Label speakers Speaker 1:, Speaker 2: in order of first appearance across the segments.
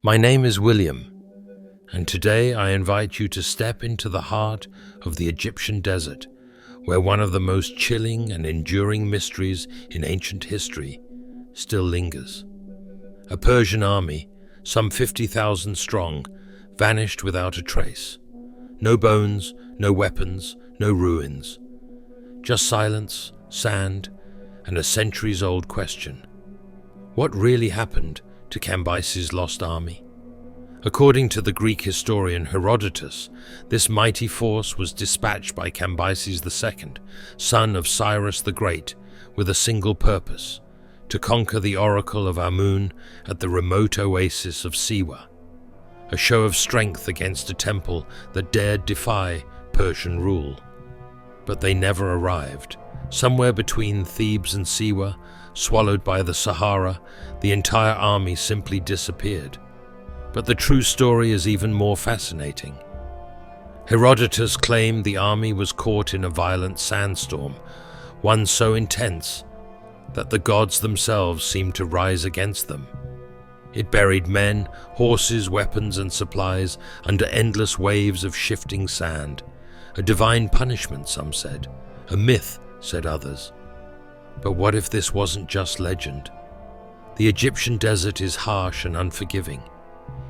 Speaker 1: My name is William, and today I invite you to step into the heart of the Egyptian desert, where one of the most chilling and enduring mysteries in ancient history still lingers. A Persian army, some 50,000 strong, vanished without a trace. No bones, no weapons, no ruins. Just silence, sand, and a centuries-old question. What really happened to Cambyses' lost army? According to the Greek historian Herodotus, this mighty force was dispatched by Cambyses II, son of Cyrus the Great, with a single purpose: to conquer the Oracle of Amun at the remote oasis of Siwa, a show of strength against a temple that dared defy Persian rule. But they never arrived. Somewhere between Thebes and Siwa, swallowed by the Sahara, the entire army simply disappeared. But the true story is even more fascinating. Herodotus claimed the army was caught in a violent sandstorm, one so intense that the gods themselves seemed to rise against them. It buried men, horses, weapons, and supplies under endless waves of shifting sand. A divine punishment, some said. A myth, said others. But what if this wasn't just legend? The Egyptian desert is harsh and unforgiving.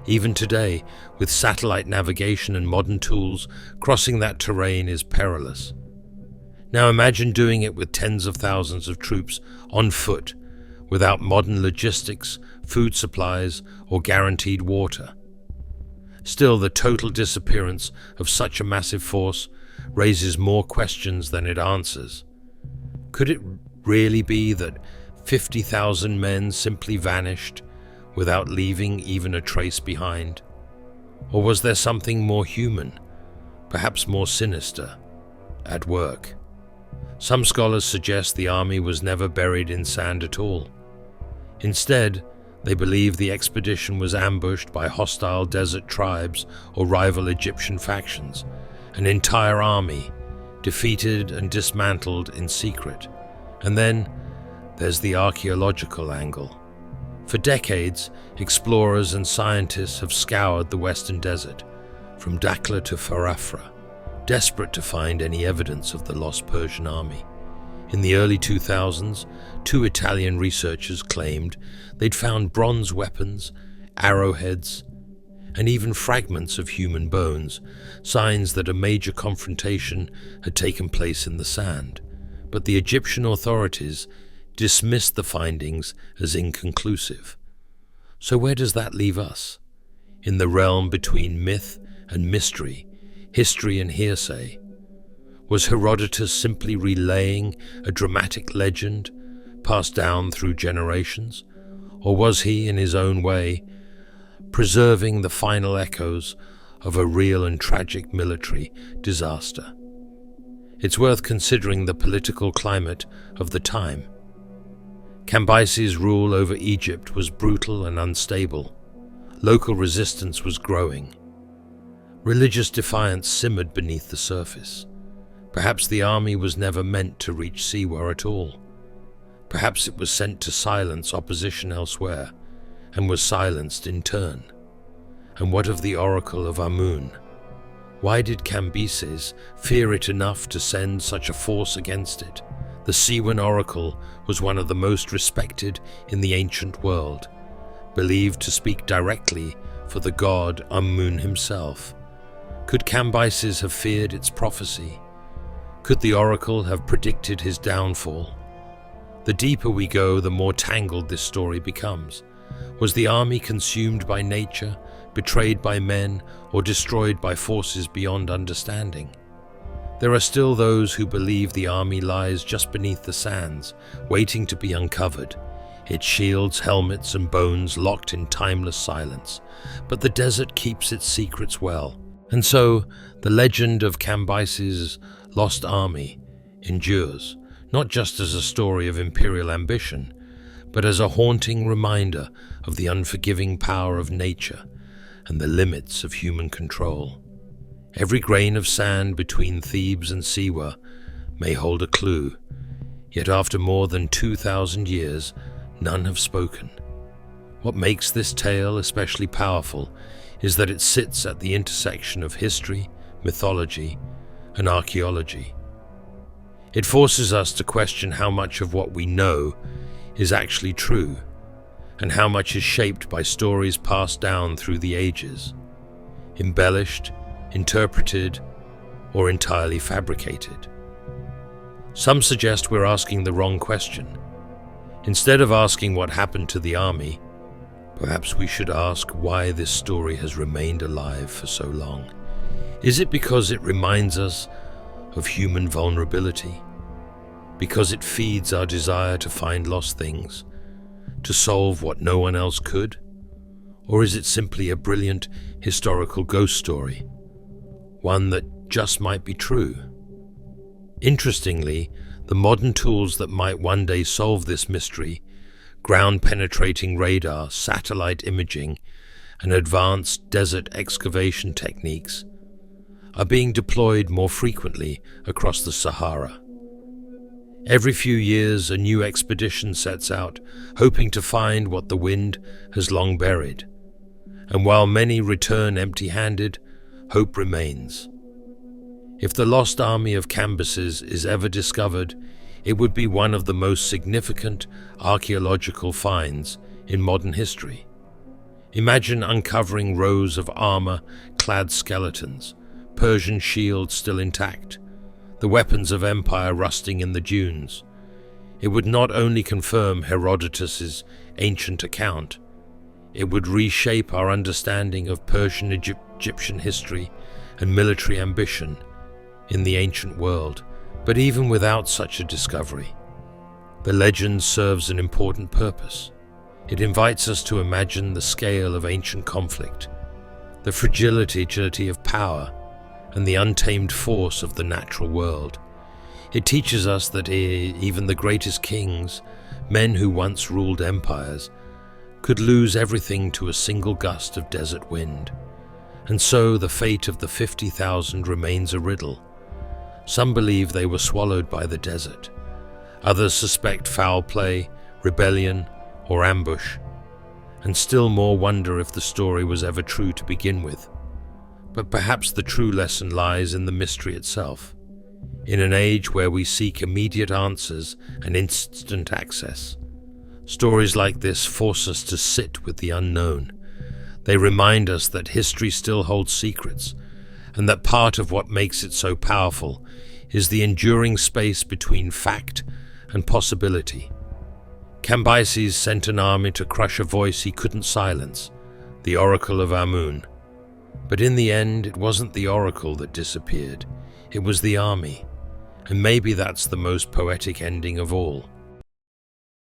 Speaker 1: Even today, with satellite navigation and modern tools, crossing that terrain is perilous. Now imagine doing it with tens of thousands of troops on foot, without modern logistics, food supplies, or guaranteed water. Still, the total disappearance of such a massive force raises more questions than it answers. Could it really be that 50,000 men simply vanished without leaving even a trace behind? Or was there something more human, perhaps more sinister, at work? Some scholars suggest the army was never buried in sand at all. Instead, they believe the expedition was ambushed by hostile desert tribes or rival Egyptian factions, an entire army defeated and dismantled in secret. And then there's the archaeological angle. For decades, explorers and scientists have scoured the western desert, from Dakhla to Farafra, desperate to find any evidence of the lost Persian army. In the early 2000s, two Italian researchers claimed they'd found bronze weapons, arrowheads, and even fragments of human bones, signs that a major confrontation had taken place in the sand. But the Egyptian authorities dismissed the findings as inconclusive. So where does that leave us? In the realm between myth and mystery, history and hearsay? Was Herodotus simply relaying a dramatic legend passed down through generations? Or was he, in his own way, preserving the final echoes of a real and tragic military disaster? It's worth considering the political climate of the time. Cambyses' rule over Egypt was brutal and unstable. Local resistance was growing. Religious defiance simmered beneath the surface. Perhaps the army was never meant to reach Siwa at all. Perhaps it was sent to silence opposition elsewhere, and was silenced in turn. And what of the Oracle of Amun? Why did Cambyses fear it enough to send such a force against it? The Siwan oracle was one of the most respected in the ancient world, believed to speak directly for the god Amun himself. Could Cambyses have feared its prophecy? Could the oracle have predicted his downfall? The deeper we go, the more tangled this story becomes. Was the army consumed by nature, betrayed by men, or destroyed by forces beyond understanding? There are still those who believe the army lies just beneath the sands, waiting to be uncovered, its shields, helmets, and bones locked in timeless silence. But the desert keeps its secrets well, and so the legend of Cambyses' lost army endures, not just as a story of imperial ambition, but as a haunting reminder of the unforgiving power of nature and the limits of human control. Every grain of sand between Thebes and Siwa may hold a clue, yet after more than 2,000 years, none have spoken. What makes this tale especially powerful is that it sits at the intersection of history, mythology, and archaeology. It forces us to question how much of what we know is actually true, and how much is shaped by stories passed down through the ages, embellished, interpreted, or entirely fabricated. Some suggest we're asking the wrong question. Instead of asking what happened to the army, perhaps we should ask why this story has remained alive for so long. Is it because it reminds us of human vulnerability? Because it feeds our desire to find lost things, to solve what no one else could? Or is it simply a brilliant historical ghost story, one that just might be true? Interestingly, the modern tools that might one day solve this mystery, ground-penetrating radar, satellite imaging, and advanced desert excavation techniques, are being deployed more frequently across the Sahara. Every few years, a new expedition sets out, hoping to find what the wind has long buried. And while many return empty-handed, hope remains. If the Lost Army of Cambyses is ever discovered, it would be one of the most significant archaeological finds in modern history. Imagine uncovering rows of armor-clad skeletons, Persian shields still intact, the weapons of empire rusting in the dunes. It would not only confirm Herodotus's ancient account, it would reshape our understanding of Persian Egyptian history and military ambition in the ancient world. But even without such a discovery, the legend serves an important purpose. It invites us to imagine the scale of ancient conflict, the fragility of power, and the untamed force of the natural world. It teaches us that even the greatest kings, men who once ruled empires, could lose everything to a single gust of desert wind. And so the fate of the 50,000 remains a riddle. Some believe they were swallowed by the desert. Others suspect foul play, rebellion, or ambush. And still more wonder if the story was ever true to begin with. But perhaps the true lesson lies in the mystery itself. In an age where we seek immediate answers and instant access, stories like this force us to sit with the unknown. They remind us that history still holds secrets, and that part of what makes it so powerful is the enduring space between fact and possibility. Cambyses sent an army to crush a voice he couldn't silence, the Oracle of Amun. But in the end, it wasn't the oracle that disappeared, it was the army. And maybe that's the most poetic ending of all.